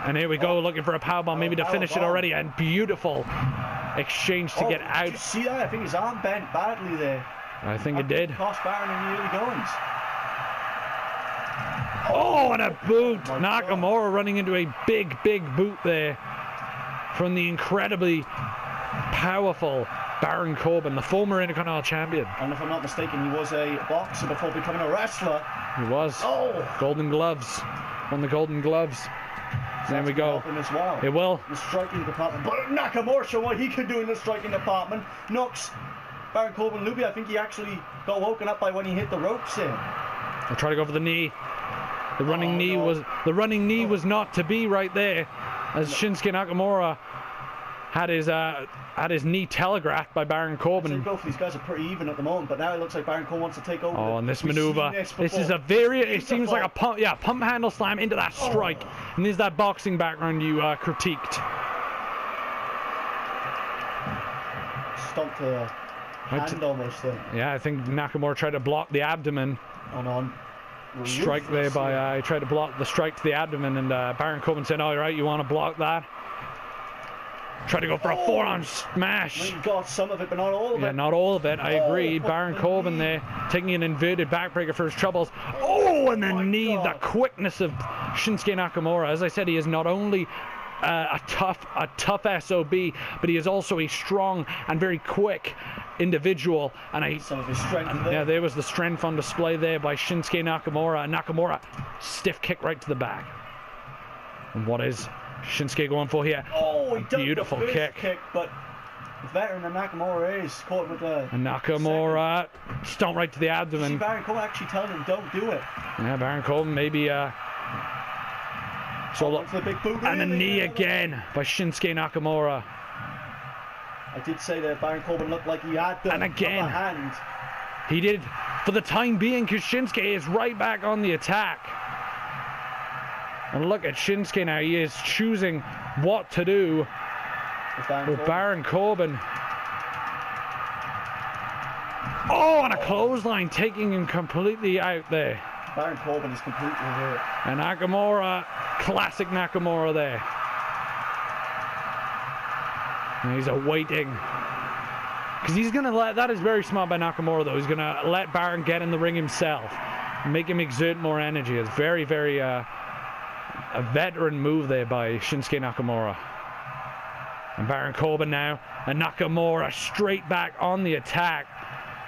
And here we go, looking for a powerbomb, maybe to finish it already, and beautiful exchange to get out. Did you see that? I think his arm bent badly there. I think it did. Cost Baron in the early goings. Oh, and a boot. Nakamura running into a big boot there from the incredibly powerful Baron Corbin, the former Intercontinental Champion. And if I'm not mistaken, he was a boxer before becoming a wrestler. He was. Oh! Golden gloves. Won the golden gloves. There we go. As well. It will. The striking department. But Nakamura showed what he could do in the striking department. Knocks Baron Corbin loopy. I think he actually got woken up by when he hit the ropes in. I'll try to go for the knee. The running knee was not to be right there, as Shinsuke Nakamura had his knee telegraphed by Baron Corbin. Both of these guys are pretty even at the moment, but now it looks like Baron Corbin wants to take over. Oh, and this maneuver. This is a it seems like a pump handle slam into that strike. And there's that boxing background you critiqued. Stomped the hand almost there. Yeah, I think Nakamura tried to block the abdomen. Strike there by tried to block the strike to the abdomen, and Baron Corbin said, "All right, you want to block that?" Tried to go for a forearm smash. He got some of it, but not all of it. Yeah, not all of it. I agree. Baron Corbin there taking an inverted backbreaker for his troubles. Oh, and the knee, the quickness of Shinsuke Nakamura. As I said, he is not only a tough SOB, but he is also a strong and very quick individual. And some of his strength there. Yeah, there was the strength on display there by Shinsuke Nakamura. And Nakamura, stiff kick right to the back. And what is Shinsuke going for here? Oh, he beautiful kick. But the veteran than Nakamura is caught with the... And Nakamura stomp right to the abdomen. See Baron Corbin actually telling him, don't do it. Yeah, Baron Corbin maybe... the big boot and a knee again by Shinsuke Nakamura. I did say that Baron Corbin looked like he had the and again, upper hand. He did for the time being, because Shinsuke is right back on the attack. And look at Shinsuke now. He is choosing what to do with Baron Corbin. Oh, and a clothesline taking him completely out there. Baron Corbin is completely hurt. And Nakamura, classic Nakamura there. And he's awaiting. Because he's going to let, that is very smart by Nakamura though, he's going to let Baron get in the ring himself. Make him exert more energy. It's very, very, a veteran move there by Shinsuke Nakamura. And Baron Corbin now, and Nakamura straight back on the attack.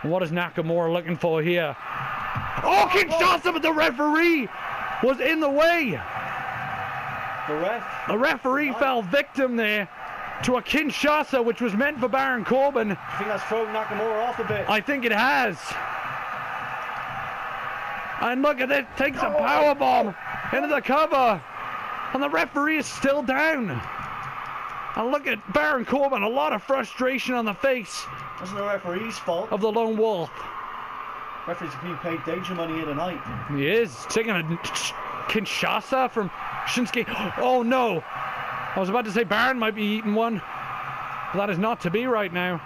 And what is Nakamura looking for here? Oh, Kinshasa, but the referee was in the way. The referee fell victim there to a Kinshasa, which was meant for Baron Corbin. I think that's thrown Nakamura off a bit. I think it has. And look at it, takes a powerbomb into the cover. And the referee is still down. And look at Baron Corbin, a lot of frustration on the face. Wasn't the referee's fault. Of the Lone Wolf. Referee's being paid danger money here tonight. He is. Taking a Kinshasa from Shinsuke. Oh no. I was about to say Baron might be eating one. But that is not to be right now.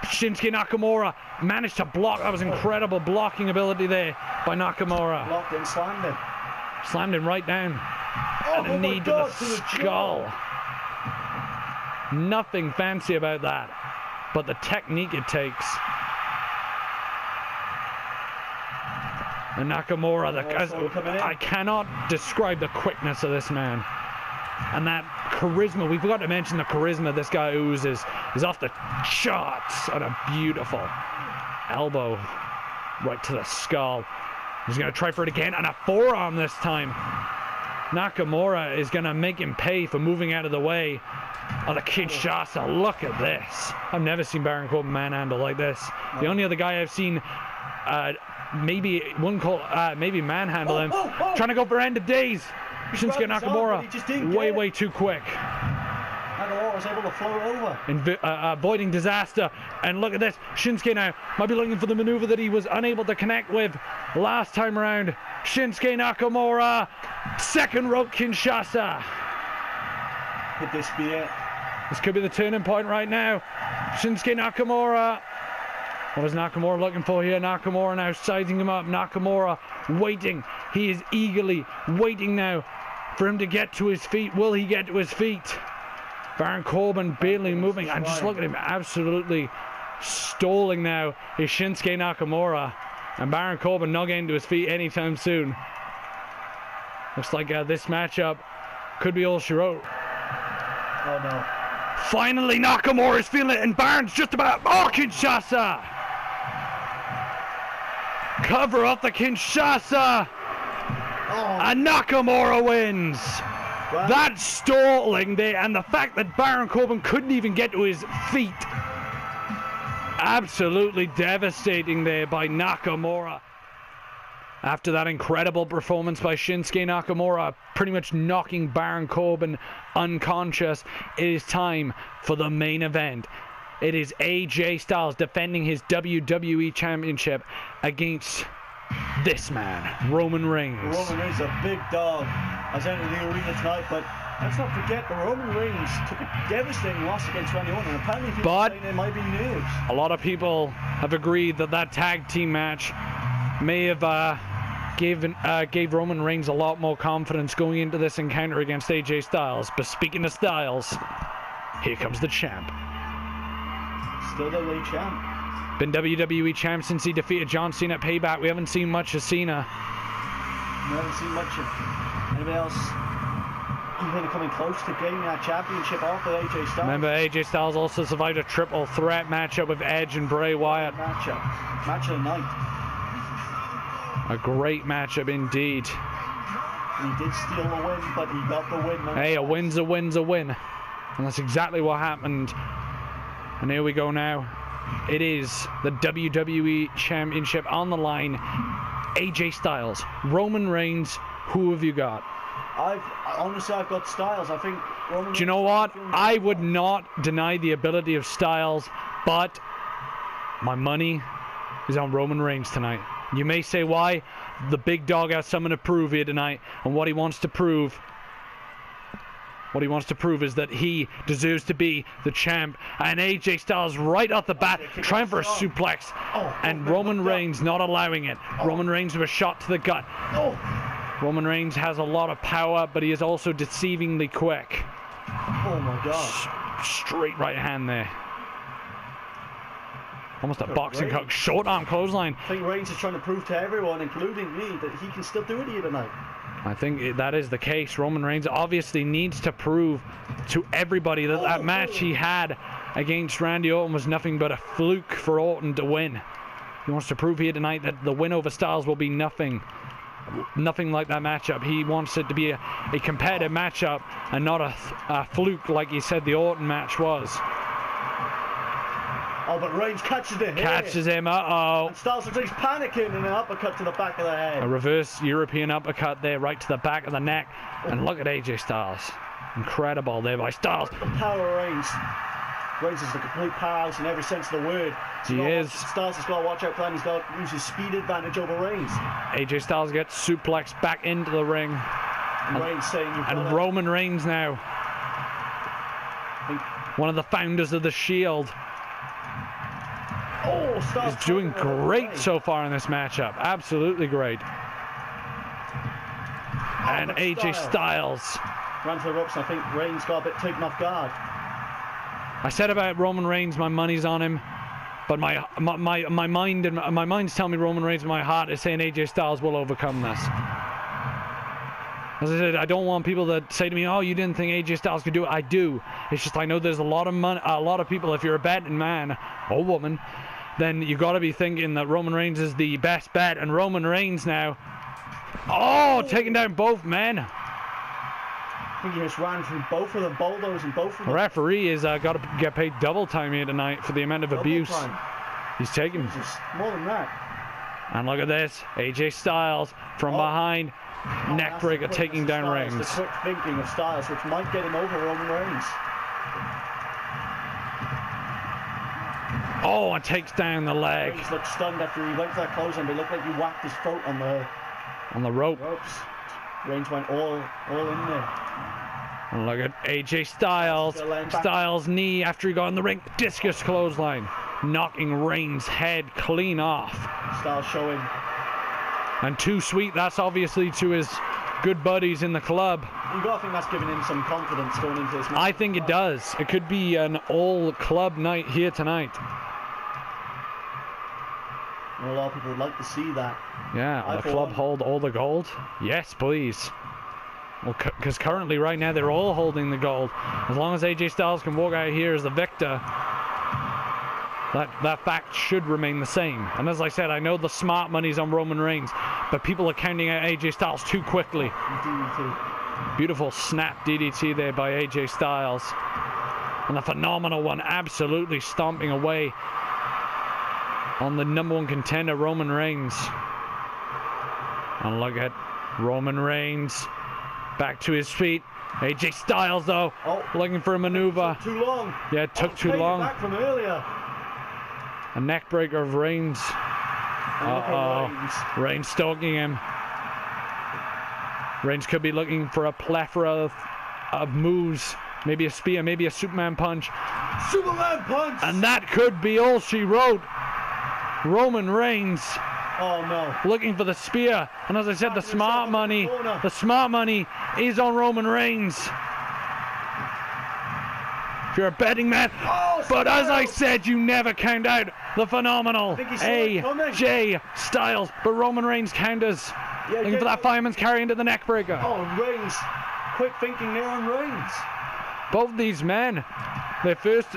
Shinsuke Nakamura managed to block. That was incredible blocking ability there by Nakamura. Blocked and slammed him. Slammed him right down. And a knee to the skull. Nothing fancy about that. But the technique it takes. And Nakamura, I cannot describe the quickness of this man. And that charisma, we forgot to mention the charisma this guy oozes is off the charts. And a beautiful elbow right to the skull. He's going to try for it again, and a forearm this time. Nakamura is going to make him pay for moving out of the way of the Kinshasa. Look at this. I've never seen Baron Corbin manhandle like this. The only other guy I've seen maybe manhandle him. Trying to go for end of days. Shinsuke Nakamura way too quick. Nakamura was able to float over. Avoiding disaster. And look at this. Shinsuke now might be looking for the maneuver that he was unable to connect with last time around. Shinsuke Nakamura. Second rope Kinshasa. Could this be it? This could be the turning point right now. Shinsuke Nakamura. What is Nakamura looking for here? Nakamura now sizing him up. Nakamura waiting. He is eagerly waiting now for him to get to his feet. Will he get to his feet? Baron Corbin barely moving. And just look at him absolutely stalling now is Shinsuke Nakamura. And Baron Corbin not getting to his feet anytime soon. Looks like this matchup could be all she wrote. Oh no. Finally Nakamura is feeling it, and Baron's just about... Oh, Kinshasa! Cover up the Kinshasa! Oh. And Nakamura wins! Wow. That stalling there, and the fact that Baron Corbin couldn't even get to his feet. Absolutely devastating there by Nakamura. After that incredible performance by Shinsuke Nakamura, pretty much knocking Baron Corbin unconscious, it is time for the main event. It is AJ Styles defending his WWE Championship against this man, Roman Reigns. Roman Reigns, a big dog, has entered the arena tonight, but let's not forget that Roman Reigns took a devastating loss against Randy Orton, and apparently people saying it might be news. A lot of people have agreed that tag team match may have gave Roman Reigns a lot more confidence going into this encounter against AJ Styles. But speaking of Styles, here comes the champ. Still the lead champ. Been WWE champ since he defeated John Cena at Payback. We haven't seen much of Cena. We haven't seen much of anybody else even coming close to gaining that championship off of AJ Styles. Remember, AJ Styles also survived a triple threat matchup with Edge and Bray Wyatt. Match of the night. A great matchup indeed. He did steal the win, but he got the win. Hey, a win's a win's a win. And that's exactly what happened. And here we go now. It is the WWE Championship on the line. AJ Styles, Roman Reigns, who have you got? Honestly, I've got Styles. I think Roman Do you know what? I would not deny the ability of Styles, but my money is on Roman Reigns tonight. You may say why. The big dog has something to prove here tonight, and what he wants to prove is that he deserves to be the champ. And AJ Styles right off the bat trying for a suplex, and Roman Reigns not allowing it. Roman Reigns with a shot to the gut. Roman Reigns has a lot of power, but he is also deceivingly quick. Oh my god. Straight right hand there. Almost a boxing cut. Short arm clothesline. I think Reigns is trying to prove to everyone, including me, that he can still do it here tonight. I think that is the case. Roman Reigns obviously needs to prove to everybody that that match he had against Randy Orton was nothing but a fluke for Orton to win. He wants to prove here tonight that the win over Styles will be nothing like that matchup. He wants it to be a competitive matchup and not a fluke like he said the Orton match was. Oh, but Reigns catches him. Catches him, uh-oh. And Styles looks like he's panicking, and an uppercut to the back of the head. A reverse European uppercut there, right to the back of the neck. And look at AJ Styles. Incredible there by Styles. The power of Reigns. Reigns is the complete powerhouse in every sense of the word. He is. Styles has got to watch out for that. He's got to use his speed advantage over Reigns. AJ Styles gets suplexed back into the ring. And Reigns saying and Roman Reigns now, one of the founders of the Shield, is doing great so far in this matchup. Absolutely great. And AJ Styles ran to the ropes, and I think Reigns got a bit taken off guard. I said about Roman Reigns, my money's on him. But my mind and my mind's telling me Roman Reigns, my heart is saying AJ Styles will overcome this. As I said, I don't want people that say to me, "Oh, you didn't think AJ Styles could do it." I do. It's just I know there's a lot of money, a lot of people. If you're a betting man or woman, then you got to be thinking that Roman Reigns is the best bet. And Roman Reigns now, taking down both men. I think he just ran through both of them, bulldozing both of them. The referee is got to get paid double time here tonight for the amount of abuse he's taking. Jesus, more than that. And look at this, AJ Styles from behind, neckbreaker taking down Reigns. The quick thinking of Styles, which might get him over Roman Reigns. Oh, and takes down the leg. Reigns looked stunned after he went for that close, and it looked like he whacked his throat on the rope. ropes. Reigns went all in there. And look at AJ Styles. Styles' knee after he got in the ring. Discus clothesline. Knocking Reigns' head clean off. Styles showing. And too sweet, that's obviously to his good buddies in the club. You got to think that's giving him some confidence going into this match. I think it does. It could be an all-club night here tonight. Well, a lot of people would like to see that. Yeah, the club hold all the gold? Yes, please. Well, because currently, right now, they're all holding the gold. As long as AJ Styles can walk out here as the victor, that fact should remain the same. And as I said, I know the smart money's on Roman Reigns, but people are counting out AJ Styles too quickly. DDT. Beautiful snap DDT there by AJ Styles. And a phenomenal one, absolutely stomping away on the #1 contender, Roman Reigns. And look at Roman Reigns back to his feet. AJ Styles, though, looking for a maneuver. Took too long. Yeah, it took too long. Back from earlier. A neckbreaker of Reigns. Reigns stalking him. Reigns could be looking for a plethora of moves. Maybe a spear, maybe a Superman punch. Superman punch! And that could be all she wrote. Roman Reigns. Oh no. Looking for the spear. And as I said, the smart money is on Roman Reigns. If you're a betting man. But as I said, you never count out the phenomenal AJ Styles. But Roman Reigns counters. Looking for that fireman's carry into the neckbreaker. Oh, Reigns. Quick thinking there on Reigns. Both these men, their first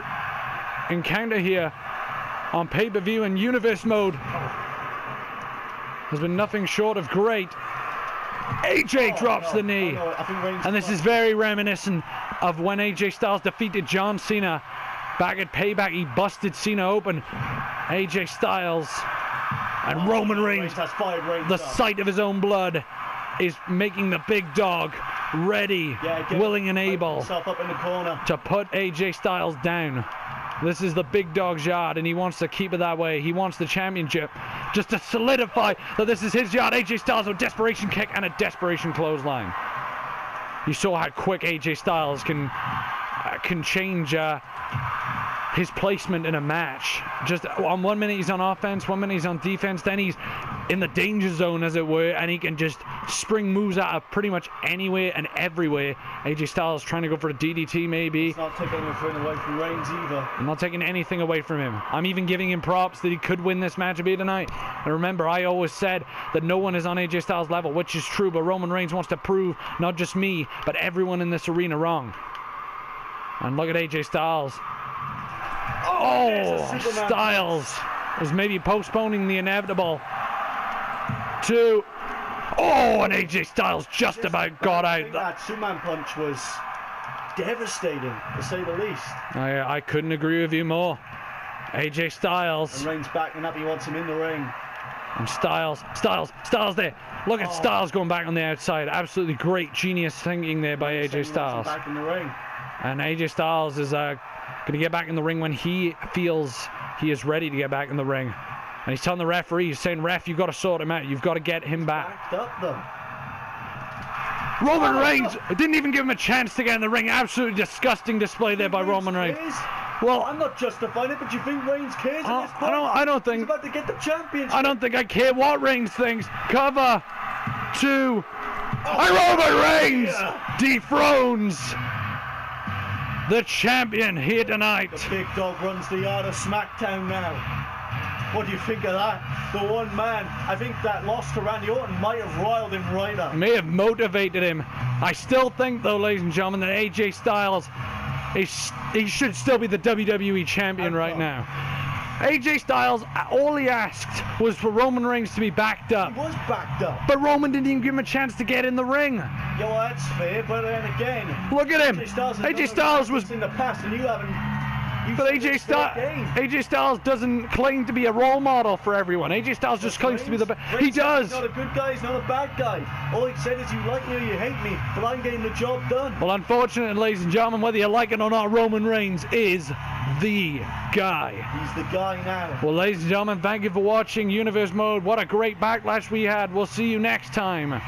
encounter here on pay-per-view and universe mode has been nothing short of great. AJ drops the knee. And this is very reminiscent of when AJ Styles defeated John Cena back at Payback. He busted Cena open. AJ Styles and Roman Reigns, the sight of his own blood, is making the big dog ready, willing and able to put AJ Styles down. This is the big dog's yard, and he wants to keep it that way. He wants the championship just to solidify that this is his yard. AJ Styles with a desperation kick and a desperation clothesline. You saw how quick AJ Styles can change his placement in a match. Just on 1 minute he's on offense, 1 minute he's on defense, then he's in the danger zone, as it were, and he can just spring moves out of pretty much anywhere and everywhere. AJ Styles trying to go for a DDT maybe. He's not taking anything away from Reigns either. I'm not taking anything away from him. I'm even giving him props that he could win this match here tonight. And remember, I always said that no one is on AJ Styles' level, which is true, but Roman Reigns wants to prove not just me, but everyone in this arena wrong. And look at AJ Styles. Styles is maybe postponing the inevitable. And AJ Styles just about got out. That Superman punch was devastating, to say the least. I couldn't agree with you more. AJ Styles. And Reigns backing up, he wants him in the ring. And Styles there. Look at Styles going back on the outside. Absolutely great genius thinking there by AJ Styles. Back in the ring. And AJ Styles is going to get back in the ring when he feels he is ready to get back in the ring. And he's telling the referee, he's saying, "Ref, you've got to sort him out. You've got to get him back." Roman Reigns didn't even give him a chance to get in the ring. Absolutely disgusting display there by Roman Reigns. Well, I'm not justifying it, but you think Reigns cares at this point? I don't think. He's about to get the championship. I don't think I care what Reigns thinks. Cover 2. And Roman Reigns dethrones the champion here tonight. The big dog runs the yard of SmackDown now. What do you think of that? The one man, I think that loss to Randy Orton might have riled him right up. May have motivated him. I still think, though, ladies and gentlemen, that AJ Styles, he should still be the WWE champion right now. AJ Styles, all he asked was for Roman Reigns to be backed up. He was backed up. But Roman didn't even give him a chance to get in the ring. Yeah, well, that's fair, but then again, look at him. AJ Styles was in the past, and you haven't. But AJ Styles doesn't claim to be a role model for everyone. AJ Styles just claims to be the best. He does. He's not a good guy. He's not a bad guy. All he said is you like me or you hate me, but I'm getting the job done. Well, unfortunately, ladies and gentlemen, whether you like it or not, Roman Reigns is the guy. He's the guy now. Well, ladies and gentlemen, thank you for watching Universe Mode. What a great backlash we had. We'll see you next time.